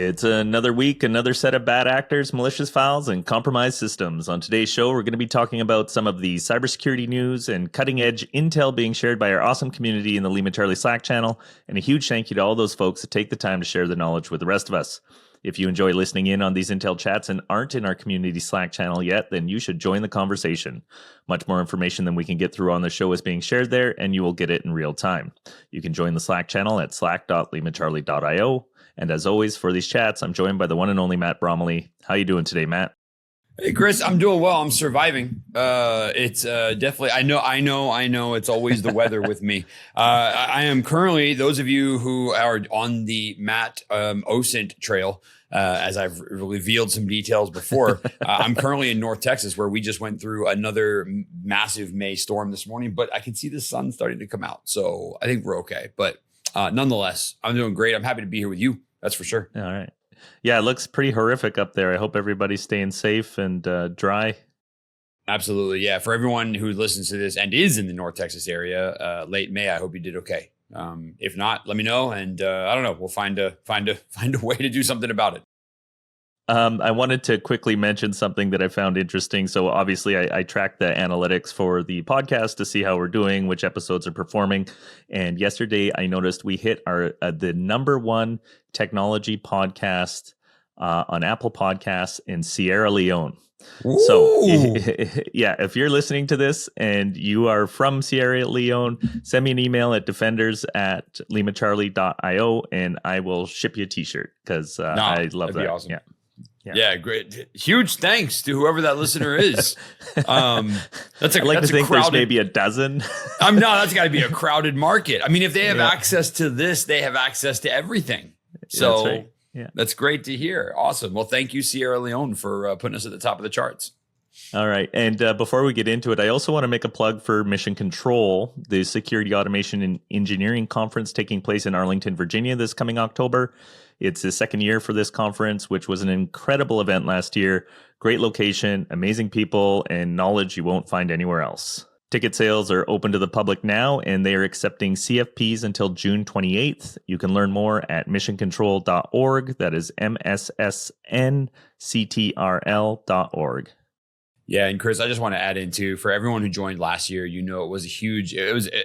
It's another week, another set of bad actors, malicious files, and compromised systems. On today's show, we're going to be talking about some of the cybersecurity news and cutting-edge intel being shared by our awesome community in the LimaCharlie Slack channel, and a huge thank you to all those folks that take the time to share the knowledge with the rest of us. If you enjoy listening in on these intel chats and aren't in our community Slack channel yet, then you should join the conversation. Much more information than we can get through on the show is being shared there, and you will get it in real time. You can join the Slack channel at slack.limacharlie.io. And as always, for these chats, I'm joined by the one and only Matt Bromley. How you doing today, Matt? Hey, Chris, I'm doing well. I'm surviving. It's definitely, I know it's always the weather with me. I am currently, those of you who are on the Matt OSINT trail, as I've revealed some details before, I'm currently in North Texas, where we just went through another massive May storm this morning, but I can see the sun starting to come out. So I think we're okay. But nonetheless, I'm doing great. I'm happy to be here with you. That's for sure. All right. Yeah, it looks pretty horrific up there. I hope everybody's staying safe and dry. Absolutely. Yeah. For everyone who listens to this and is in the North Texas area, late May, I hope you did okay. If not, let me know. And I don't know, we'll find a way to do something about it. I wanted to quickly mention something that I found interesting. So obviously I track the analytics for the podcast to see how we're doing, which episodes are performing. And yesterday I noticed we hit the number one technology podcast on Apple Podcasts in Sierra Leone. Ooh. So yeah, if you're listening to this and you are from Sierra Leone, send me an email at defenders@limacharlie.io and I will ship you a t-shirt because I love that. Awesome. Yeah, great. Huge thanks to whoever that listener is. That's I like to think there's maybe a dozen. That's got to be a crowded market. I mean, if they have access to this, they have access to everything. So that's right. That's great to hear. Awesome. Well, thank you, Sierra Leone, for putting us at the top of the charts. All right. And before we get into it, I also want to make a plug for Mission Control, the Security Automation and Engineering Conference taking place in Arlington, Virginia this coming October. It's the second year for this conference, which was an incredible event last year. Great location, amazing people, and knowledge you won't find anywhere else. Ticket sales are open to the public now, and they are accepting CFPs until June 28th. You can learn more at missioncontrol.org. That is MSSN CTRL.org. Yeah, and Chris, I just want to add in too, for everyone who joined last year, it was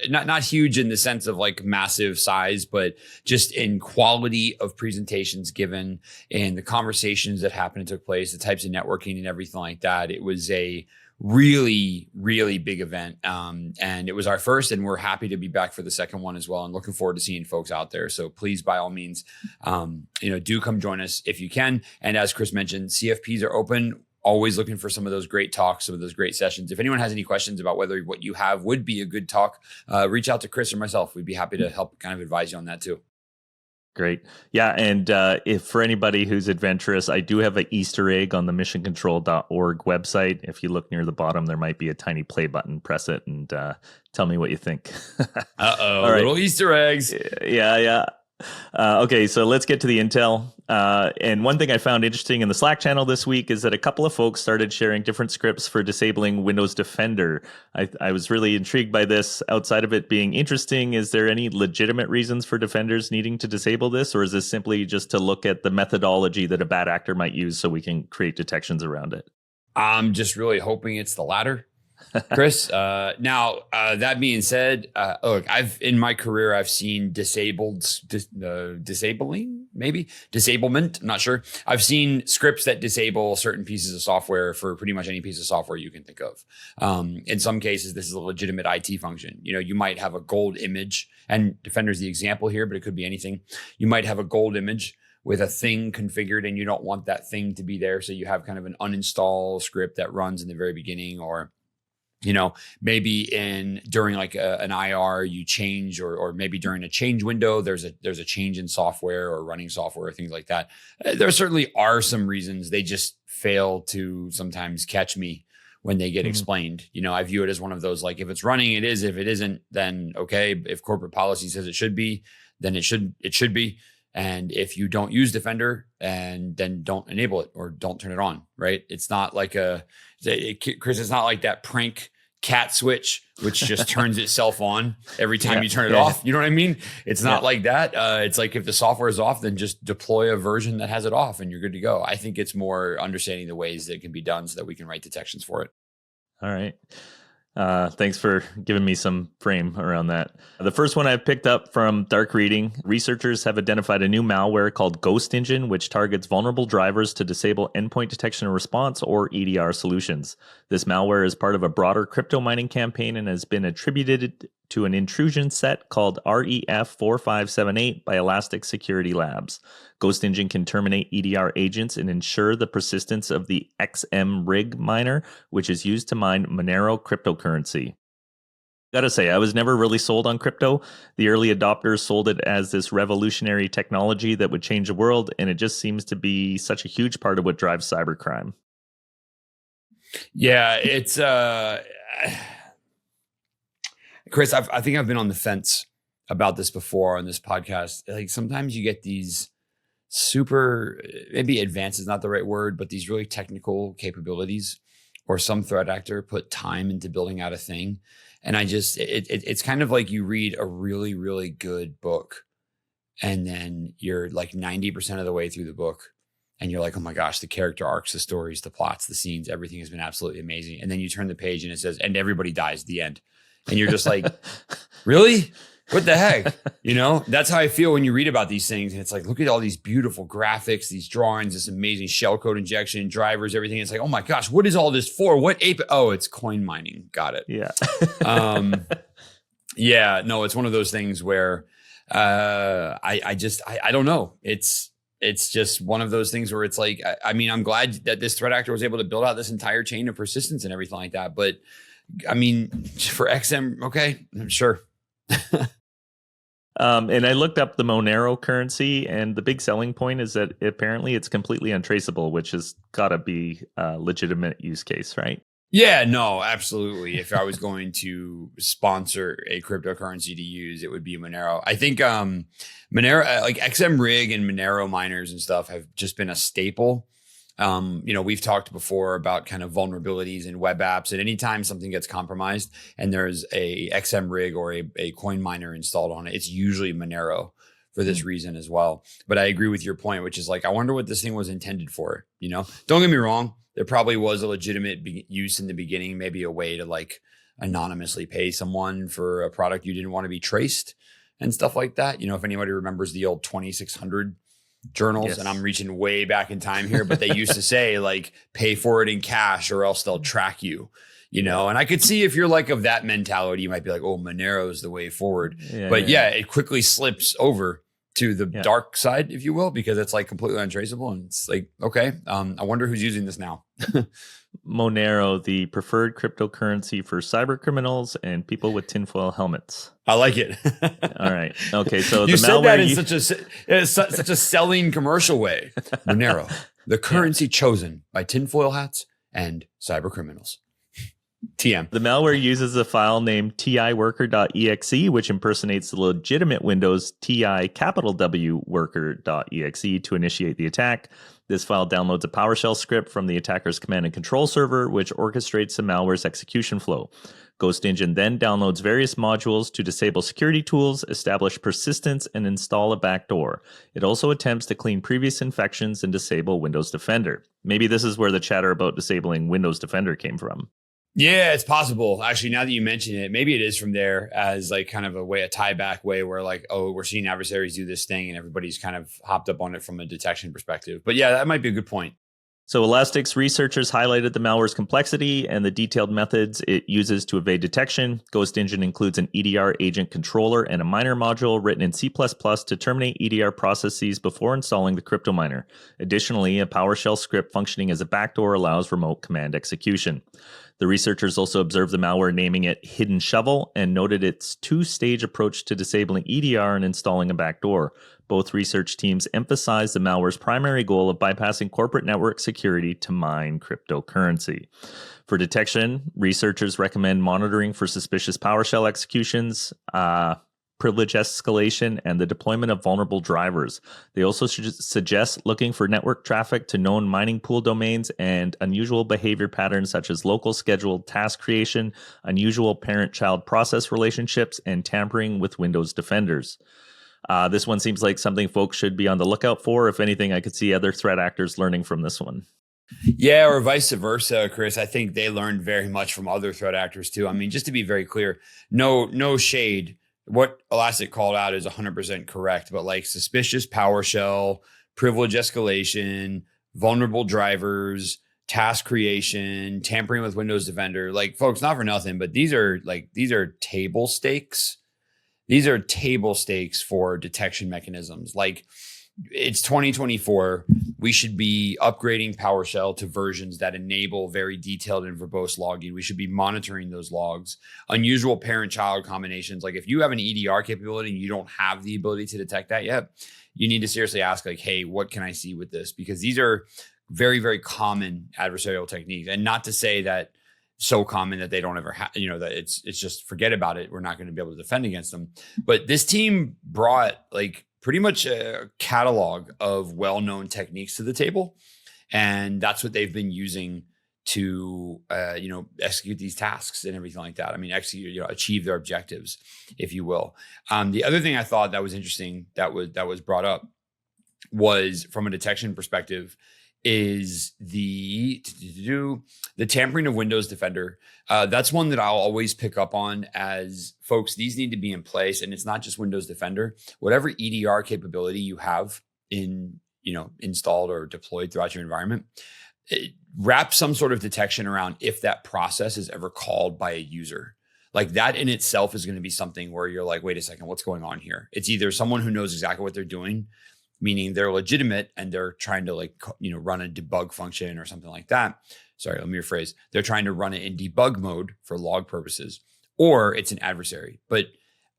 not huge in the sense of like massive size, but just in quality of presentations given and the conversations that happened and took place, the types of networking and everything like that. It was a really, really big event. And it was our first, and we're happy to be back for the second one as well. And looking forward to seeing folks out there. So please, by all means, do come join us if you can. And as Chris mentioned, CFPs are open. Always looking for some of those great talks, some of those great sessions. If anyone has any questions about whether what you have would be a good talk, reach out to Chris or myself. We'd be happy to help kind of advise you on that too. Great. Yeah. And if for anybody who's adventurous, I do have an Easter egg on the missioncontrol.org website. If you look near the bottom, there might be a tiny play button. Press it and tell me what you think. All right. Little Easter eggs. Yeah. Okay, so let's get to the intel. And one thing I found interesting in the Slack channel this week is that a couple of folks started sharing different scripts for disabling Windows Defender. I was really intrigued by this. Outside of it being interesting, is there any legitimate reasons for defenders needing to disable this, or is this simply just to look at the methodology that a bad actor might use so we can create detections around it? I'm just really hoping it's the latter. Chris, now that being said, look, in my career, I've seen disablement. I'm not sure. I've seen scripts that disable certain pieces of software for pretty much any piece of software you can think of. In some cases, this is a legitimate IT function. You might have a gold image, and Defender's the example here, but it could be anything. You might have a gold image with a thing configured and you don't want that thing to be there. So you have kind of an uninstall script that runs in the very beginning, or maybe during like an IR you change, or maybe during a change window, there's a change in software or running software or things like that. There certainly are some reasons. They just fail to sometimes catch me when they get explained. I view it as one of those, like, if it's running, it is. If it isn't, then okay. If corporate policy says it should be, then it should be. And if you don't use Defender, and then don't enable it or don't turn it on, right? It's not like Chris, it's not like that prank cat switch, which just turns itself on every time you turn it Yeah. off. You know what I mean? It's not like that. It's like if the software is off, then just deploy a version that has it off and you're good to go. I think it's more understanding the ways that it can be done so that we can write detections for it. All right. Thanks for giving me some frame around that. The first one I've picked up from dark reading, researchers have identified a new malware called GhostEngine, which targets vulnerable drivers to disable endpoint detection and response or EDR solutions. This malware is part of a broader crypto mining campaign and has been attributed to an intrusion set called REF4578 by Elastic Security Labs. GhostEngine can terminate EDR agents and ensure the persistence of the XMRig miner, which is used to mine Monero cryptocurrency. Gotta say, I was never really sold on crypto. The early adopters sold it as this revolutionary technology that would change the world, and it just seems to be such a huge part of what drives cybercrime. Yeah, it's Chris, I think I've been on the fence about this before on this podcast. Like sometimes you get these super, maybe advanced is not the right word, but these really technical capabilities, or some threat actor put time into building out a thing. And it's kind of like you read a really, really good book and then you're like 90% of the way through the book and you're like, oh my gosh, the character arcs, the stories, the plots, the scenes, everything has been absolutely amazing. And then you turn the page and it says, and everybody dies at the end. And you're just like, really? What the heck? You know, that's how I feel when you read about these things. And it's like, look at all these beautiful graphics, these drawings, this amazing shellcode injection, drivers, everything. It's like, oh my gosh, what is all this for? What ape? Oh, it's coin mining. Got it. Yeah. Yeah, no, it's one of those things where I don't know. It's just one of those things where it's like, I mean, I'm glad that this threat actor was able to build out this entire chain of persistence and everything like that. But I mean, for XM, okay, I'm sure. And I looked up the Monero currency, and the big selling point is that apparently it's completely untraceable, which has got to be a legitimate use case, right? Yeah, no, absolutely. If I was going to sponsor a cryptocurrency to use, it would be Monero. I think Monero, like XMRig and Monero miners and stuff have just been a staple. We've talked before about kind of vulnerabilities in web apps, and anytime something gets compromised and there's a XMRig or a coin miner installed on it, it's usually Monero for this reason as well. But I agree with your point, which is like, I wonder what this thing was intended for. You know, don't get me wrong. There probably was a legitimate use in the beginning, maybe a way to like anonymously pay someone for a product you didn't want to be traced and stuff like that. You know, if anybody remembers the old 2600 journals, yes. And I'm reaching way back in time here, but they used to say like, pay for it in cash or else they'll track you, you know? And I could see if you're like of that mentality, you might be like, oh, Monero is the way forward. Yeah, it quickly slips over to the dark side, if you will, because it's like completely untraceable. And it's like, okay, I wonder who's using this now. Monero, the preferred cryptocurrency for cyber criminals and people with tinfoil helmets. I like it. All right. Okay. So you the said malware that in such a selling commercial way. Monero, the currency chosen by tinfoil hats and cyber criminals. TM. The malware uses a file named tiworker.exe, which impersonates the legitimate Windows TI worker.exe to initiate the attack. This file downloads a PowerShell script from the attacker's command and control server, which orchestrates the malware's execution flow. GhostEngine then downloads various modules to disable security tools, establish persistence, and install a backdoor. It also attempts to clean previous infections and disable Windows Defender. Maybe this is where the chatter about disabling Windows Defender came from. Yeah, it's possible. Actually, now that you mention it, maybe it is from there as like kind of a tie back way where like, oh, we're seeing adversaries do this thing and everybody's kind of hopped up on it from a detection perspective. But yeah, that might be a good point. So Elastic's researchers highlighted the malware's complexity and the detailed methods it uses to evade detection. GhostEngine includes an EDR agent controller and a miner module written in C++ to terminate EDR processes before installing the crypto miner. Additionally, a PowerShell script functioning as a backdoor allows remote command execution. The researchers also observed the malware, naming it Hidden Shovel, and noted its two-stage approach to disabling EDR and installing a backdoor. Both research teams emphasized the malware's primary goal of bypassing corporate network security to mine cryptocurrency. For detection, researchers recommend monitoring for suspicious PowerShell executions. privilege escalation, and the deployment of vulnerable drivers. They also suggest looking for network traffic to known mining pool domains and unusual behavior patterns such as local scheduled task creation, unusual parent-child process relationships, and tampering with Windows Defenders. This one seems like something folks should be on the lookout for. If anything, I could see other threat actors learning from this one. Yeah, or vice versa, Chris. I think they learned very much from other threat actors too. I mean, just to be very clear, no shade. What Elastic called out is 100% correct, but like suspicious PowerShell, privilege escalation, vulnerable drivers, task creation, tampering with Windows Defender, like folks, not for nothing, but these are table stakes. These are table stakes for detection mechanisms. Like, it's 2024. We should be upgrading PowerShell to versions that enable very detailed and verbose logging. We should be monitoring those logs. Unusual parent-child combinations. Like, if you have an EDR capability and you don't have the ability to detect that yet, you need to seriously ask, like, hey, what can I see with this? Because these are very, very common adversarial techniques. And not to say that so common that they don't ever have, that it's just forget about it. We're not going to be able to defend against them. But this team brought like pretty much a catalog of well-known techniques to the table. And that's what they've been using to, execute these tasks and everything like that. I mean, achieve their objectives, if you will. The other thing I thought that was interesting that was brought up was, from a detection perspective, is the tampering of Windows Defender. That's one that I'll always pick up on as, folks, these need to be in place. And it's not just Windows Defender. Whatever EDR capability you have installed or deployed throughout your environment, wrap some sort of detection around if that process is ever called by a user. Like, that in itself is going to be something where you're like, wait a second, what's going on here? It's either someone who knows exactly what they're doing, meaning they're legitimate and they're trying to run a debug function or something like that. Sorry, let me rephrase. They're trying to run it in debug mode for log purposes, or it's an adversary. But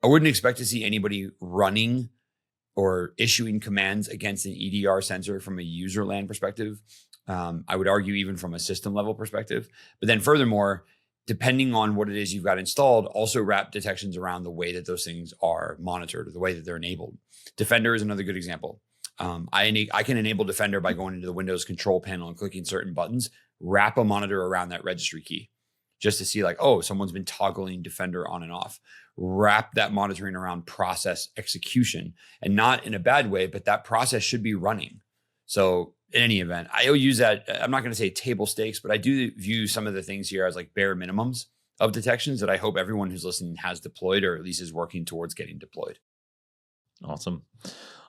I wouldn't expect to see anybody running or issuing commands against an EDR sensor from a user land perspective. I would argue even from a system level perspective. But then furthermore, depending on what it is you've got installed, also wrap detections around the way that those things are monitored or the way that they're enabled. Defender is another good example. I can enable Defender by going into the Windows control panel and clicking certain buttons, wrap a monitor around that registry key just to see like, oh, someone's been toggling Defender on and off. Wrap that monitoring around process execution, and not in a bad way, but that process should be running. So in any event, I'll use that. I'm not going to say table stakes, but I do view some of the things here as like bare minimums of detections that I hope everyone who's listening has deployed, or at least is working towards getting deployed. Awesome.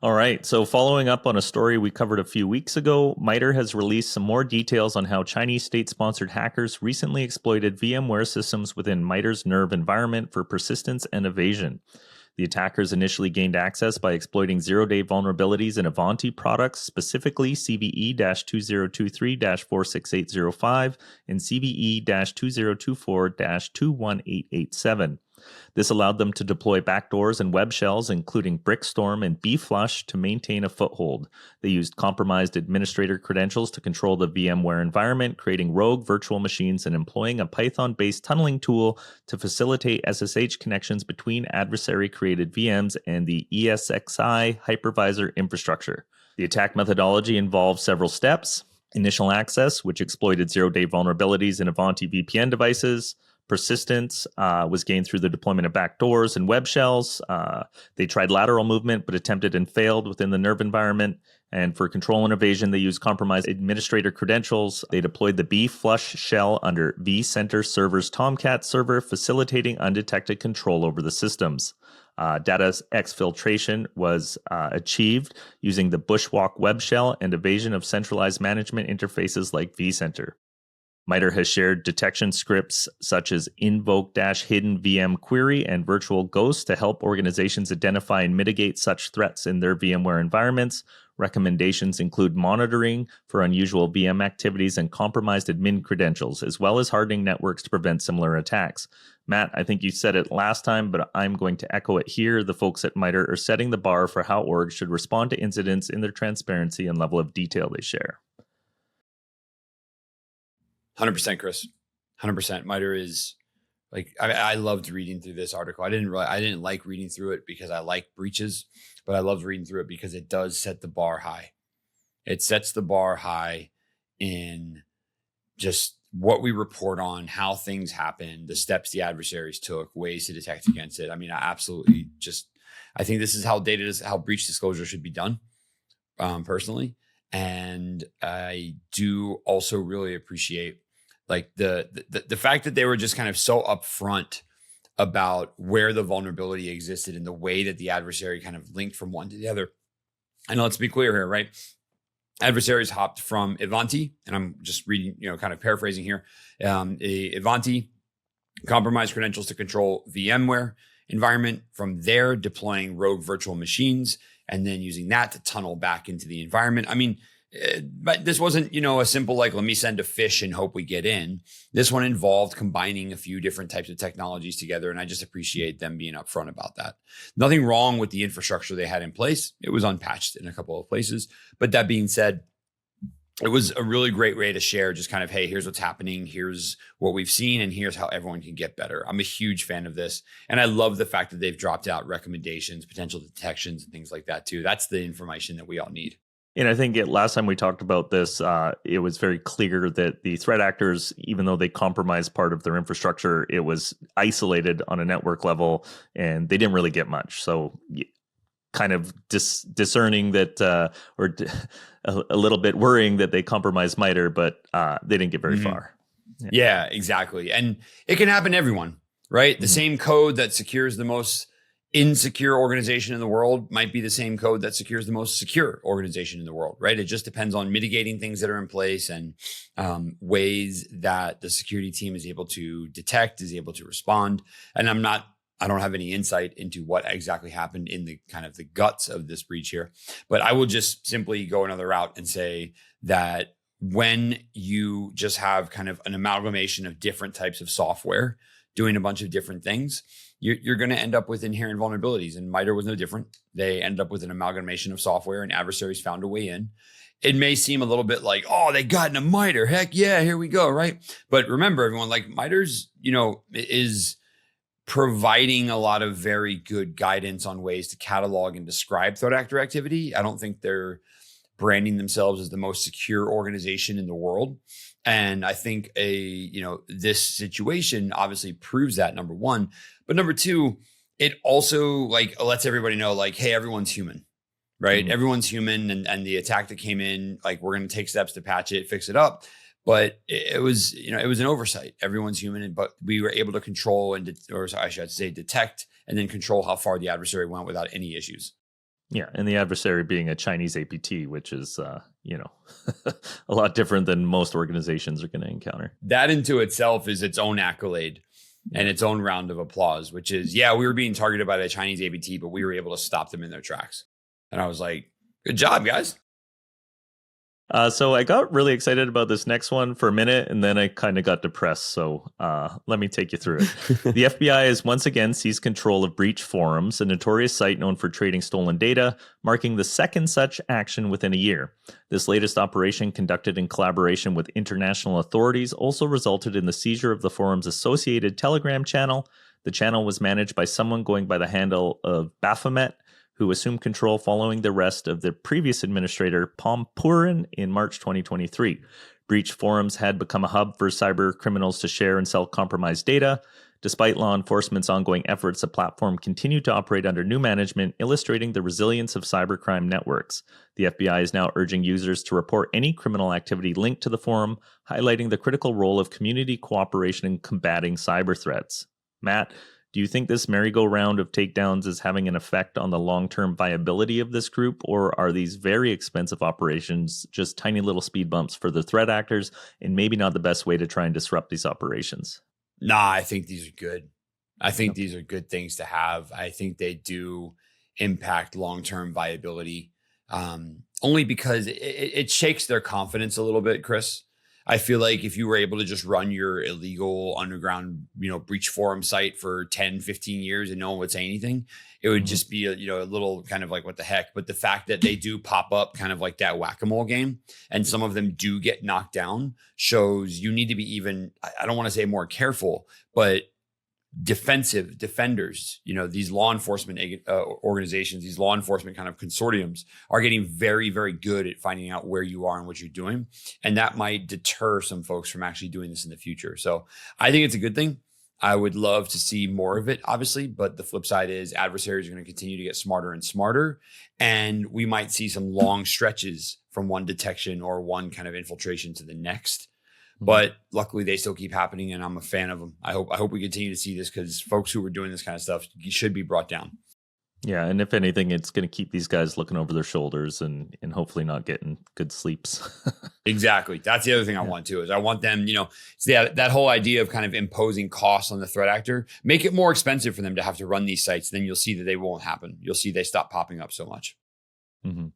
All right. So following up on a story we covered a few weeks ago, MITRE has released some more details on how Chinese state-sponsored hackers recently exploited VMware systems within MITRE's NERV environment for persistence and evasion. The attackers initially gained access by exploiting zero-day vulnerabilities in Avanti products, specifically CVE-2023-46805 and CVE-2024-21887. This allowed them to deploy backdoors and web shells, including Brickstorm and bflush, to maintain a foothold. They used compromised administrator credentials to control the VMware environment, creating rogue virtual machines and employing a Python-based tunneling tool to facilitate SSH connections between adversary-created VMs and the ESXi hypervisor infrastructure. The attack methodology involved several steps: initial access, which exploited zero-day vulnerabilities in Avanti VPN devices. Persistence was gained through the deployment of backdoors and web shells. They tried lateral movement, but attempted and failed within the NERV environment. And for control and evasion, they used compromised administrator credentials. They deployed the bflush shell under vCenter server's Tomcat server, facilitating undetected control over the systems. Data exfiltration was achieved using the Bushwalk web shell and evasion of centralized management interfaces like vCenter. MITRE has shared detection scripts such as invoke-hidden VM query and virtual ghost to help organizations identify and mitigate such threats in their VMware environments. Recommendations include monitoring for unusual VM activities and compromised admin credentials, as well as hardening networks to prevent similar attacks. Matt, I think you said it last time, but I'm going to echo it here. The folks at MITRE are setting the bar for how orgs should respond to incidents in their transparency and level of detail they share. 100%, Chris. 100%. MITRE is Like I loved reading through this article. I didn't like reading through it because I like breaches, but I loved reading through it because it does set the bar high. It sets the bar high in just what we report on, how things happen, the steps the adversaries took, ways to detect against it. I mean, I think this is how how breach disclosure should be done, personally. And I do also really appreciate like the fact that they were just kind of so upfront about where the vulnerability existed and the way that the adversary kind of linked from one to the other. And let's be clear here, right? Adversaries hopped from Ivanti, and I'm just reading, kind of paraphrasing here. Ivanti compromised credentials to control VMware environment. From there, deploying rogue virtual machines, and then using that to tunnel back into the environment. I mean, but this wasn't, a simple like, let me send a fish and hope we get in. This one involved combining a few different types of technologies together. And I just appreciate them being upfront about that. Nothing wrong with the infrastructure they had in place. It was unpatched in a couple of places. But that being said, it was a really great way to share just kind of, hey, here's what's happening. Here's what we've seen. And here's how everyone can get better. I'm a huge fan of this. And I love the fact that they've dropped out recommendations, potential detections, and things like that too. That's the information that we all need. And I think last time we talked about this, it was very clear that the threat actors, even though they compromised part of their infrastructure, it was isolated on a network level, and they didn't really get much. So kind of discerning that, or a little bit worrying that they compromised MITRE, but they didn't get very far. Yeah, exactly. And it can happen to everyone, right? The same code that secures the most insecure organization in the world might be the same code that secures the most secure organization in the world, right? It just depends on mitigating things that are in place and ways that the security team is able to detect, is able to respond. And I don't have any insight into what exactly happened in the kind of the guts of this breach here, but I will just simply go another route and say that when you just have kind of an amalgamation of different types of software doing a bunch of different things, you're going to end up with inherent vulnerabilities. And MITRE was no different. They ended up with an amalgamation of software, and adversaries found a way in. It may seem a little bit like, oh, they got into MITRE. Heck yeah, here we go, right? But remember, everyone, like MITRE's, is providing a lot of very good guidance on ways to catalog and describe threat actor activity. I don't think they're branding themselves as the most secure organization in the world. And I think this situation obviously proves that, number one. But number two, it also like lets everybody know like, hey, everyone's human, right? Mm-hmm. Everyone's human. And the attack that came in, like we're going to take steps to patch it, fix it up. But it was an oversight. Everyone's human, but we were able to control or I should say detect and then control how far the adversary went without any issues. Yeah, and the adversary being a Chinese APT, which is, a lot different than most organizations are going to encounter. That into itself is its own accolade and its own round of applause, which is, yeah, we were being targeted by the Chinese APT, but we were able to stop them in their tracks. And I was like, good job, guys. So I got really excited about this next one for a minute, and then I kind of got depressed. So let me take you through it. The FBI has once again seized control of BreachForums, a notorious site known for trading stolen data, marking the second such action within a year. This latest operation, conducted in collaboration with international authorities, also resulted in the seizure of the forum's associated Telegram channel. The channel was managed by someone going by the handle of Baphomet, who assumed control following the arrest of the previous administrator, Pom Purin, in March 2023. BreachForums had become a hub for cyber criminals to share and sell compromised data. Despite law enforcement's ongoing efforts, the platform continued to operate under new management, illustrating the resilience of cybercrime networks. The FBI is now urging users to report any criminal activity linked to the forum, highlighting the critical role of community cooperation in combating cyber threats. Matt, do you think this merry-go-round of takedowns is having an effect on the long-term viability of this group, or are these very expensive operations just tiny little speed bumps for the threat actors and maybe not the best way to try and disrupt these operations? Nah, I think these are good. I think these are good things to have. I think they do impact long-term viability, only because it shakes their confidence a little bit, Chris. I feel like if you were able to just run your illegal underground, breach forum site for 10, 15 years and no one would say anything, it would just be a little kind of like, what the heck? But the fact that they do pop up kind of like that whack-a-mole game and some of them do get knocked down shows you need to be even, I don't want to say more careful, but defenders, these law enforcement organizations, these law enforcement kind of consortiums are getting very, very good at finding out where you are and what you're doing. And that might deter some folks from actually doing this in the future. So I think it's a good thing. I would love to see more of it, obviously, but the flip side is adversaries are going to continue to get smarter and smarter. And we might see some long stretches from one detection or one kind of infiltration to the next. But luckily, they still keep happening, and I'm a fan of them. I hope we continue to see this, because folks who are doing this kind of stuff should be brought down. Yeah, and if anything, it's going to keep these guys looking over their shoulders and hopefully not getting good sleeps. Exactly. That's the other thing I want too, is I want them, that whole idea of kind of imposing costs on the threat actor, make it more expensive for them to have to run these sites. Then you'll see that they won't happen. You'll see they stop popping up so much. Mm-hmm.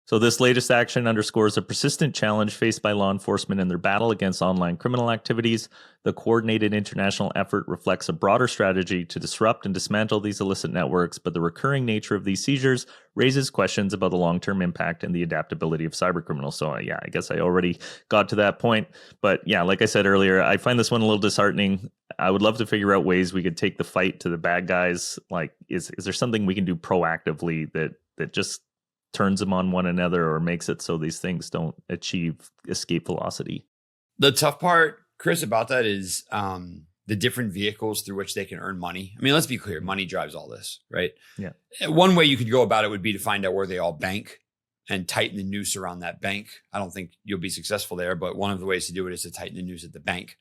So this latest action underscores a persistent challenge faced by law enforcement in their battle against online criminal activities. The coordinated international effort reflects a broader strategy to disrupt and dismantle these illicit networks, but the recurring nature of these seizures raises questions about the long-term impact and the adaptability of cybercriminals. So yeah, I guess I already got to that point. But yeah, like I said earlier, I find this one a little disheartening. I would love to figure out ways we could take the fight to the bad guys. Like, is there something we can do proactively that just turns them on one another or makes it so these things don't achieve escape velocity? The tough part, Chris, about that is the different vehicles through which they can earn money. I mean, let's be clear, money drives all this, right? Yeah. One way you could go about it would be to find out where they all bank and tighten the noose around that bank. I don't think you'll be successful there, but one of the ways to do it is to tighten the noose at the bank.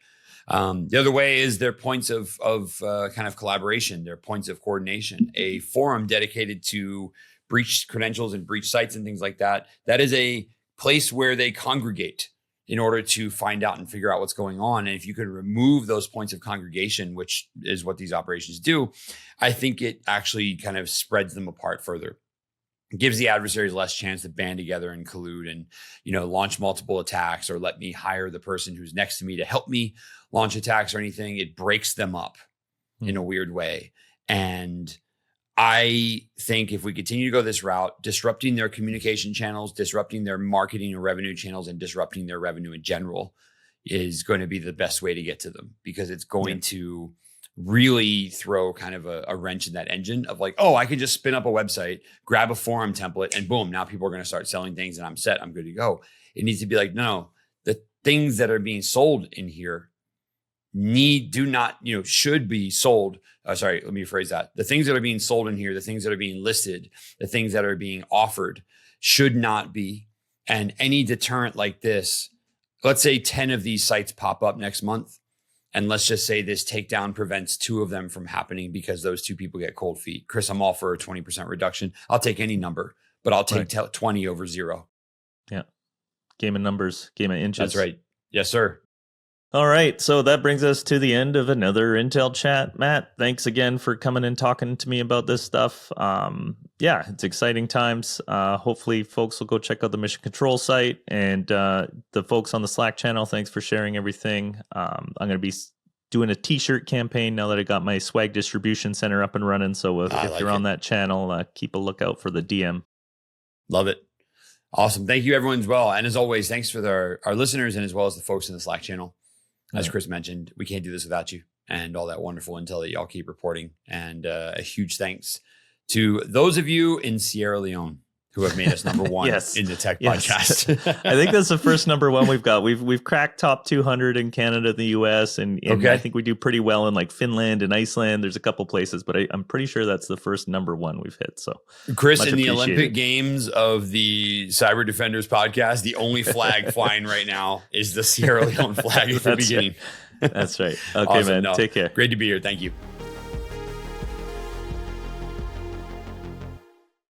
The other way is their points of kind of collaboration, their points of coordination. A forum dedicated to breach credentials and breach sites and things like that. That is a place where they congregate in order to find out and figure out what's going on. And if you can remove those points of congregation, which is what these operations do, I think it actually kind of spreads them apart further. It gives the adversaries less chance to band together and collude and, launch multiple attacks, or let me hire the person who's next to me to help me launch attacks or anything. It breaks them up in a weird way. And I think if we continue to go this route, disrupting their communication channels, disrupting their marketing and revenue channels, and disrupting their revenue in general is going to be the best way to get to them, because it's going to really throw kind of a wrench in that engine of like, oh, I can just spin up a website, grab a forum template, and boom, now people are going to start selling things and I'm set. I'm good to go. It needs to be like, no, the things that are being sold in here should be sold. Sorry, let me rephrase that. The things that are being sold in here, the things that are being listed, the things that are being offered should not be. And any deterrent like this, let's say 10 of these sites pop up next month. And let's just say this takedown prevents 2 of them from happening because those 2 people get cold feet. Chris, I'm all for a 20% reduction. I'll take any number, but I'll take 20 over 0. Yeah. Game of numbers, game of inches. That's right. Yes, sir. All right, so that brings us to the end of another Intel Chat. Matt, thanks again for coming and talking to me about this stuff. Yeah, it's exciting times. Hopefully, folks will go check out the Mission Control site, and the folks on the Slack channel, thanks for sharing everything. I'm going to be doing a T-shirt campaign now that I got my swag distribution center up and running. So if you're on that channel, keep a lookout for the DM. Love it. Awesome. Thank you, everyone, as well. And as always, thanks for our listeners and as well as the folks in the Slack channel. As Chris mentioned, we can't do this without you and all that wonderful intel that y'all keep reporting. And a huge thanks to those of you in Sierra Leone who have made us number 1 in the tech podcast. I think that's the first number 1 we've got. We've cracked top 200 in Canada, the US, and I think we do pretty well in like Finland and Iceland. There's a couple places, but I'm pretty sure that's the first number 1 we've hit. So Chris, in the Olympic Games of the Cyber Defenders podcast, the only flag flying right now is the Sierra Leone flag at the beginning. Right. That's right. Okay, awesome, man. Take care. Great to be here. Thank you.